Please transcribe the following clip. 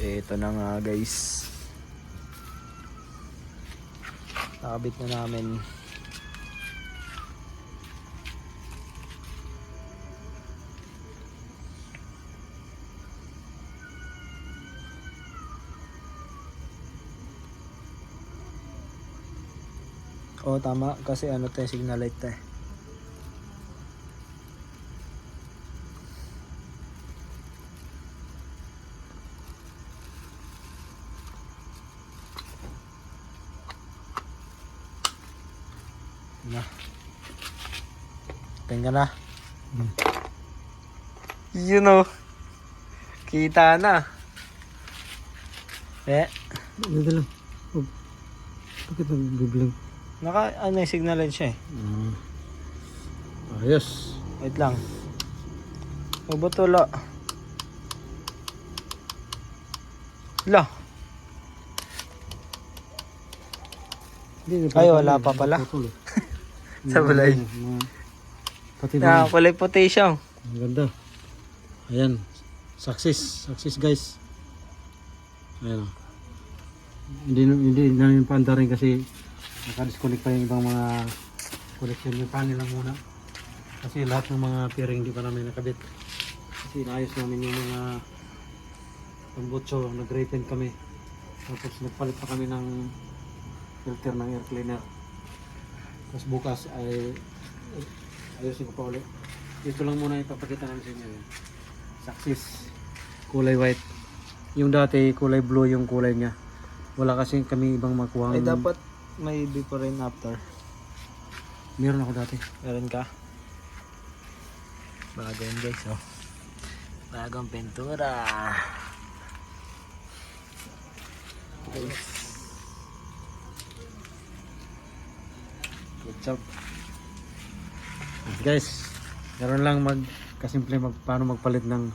Ito na nga guys. Nakabit na namin. Oo, tama kasi ano tayo, signal light tayo. Na. Tingnan na. You know. Kita na. Dito lang. Oh. Bakit nag-bibling? Naka ano yung signal light siya eh. Ayos. Wait lang. Butula. La. Ay, wala pa pala. Sa bulay. Pati Na kulay puti siya. Ang ganda. Ayan. Success. Success guys. Ayan. Hindi namin paanda rin kasi naka-disconnect pa yung ibang mga connection. Yung panel lang muna. Kasi lahat ng mga pairing hindi pa namin nakabit. Kasi inaayos namin yung mga pambutso. Nag-retent kami. Tapos nagpalit pa kami ng filter ng air cleaner. Tapos bukas ay ayusin ko pa ulit. Ito lang muna ipapakita namin sa inyo. Success. Kulay white. Yung dati kulay blue yung kulay niya. Wala kasi kami ibang makuha. Ay, dapat may before and after. Meron ako dati. Meron ka? Bago yun guys, oh. Bagong pintura. Guys. Good job. Guys, meron lang kasimple paano magpalit ng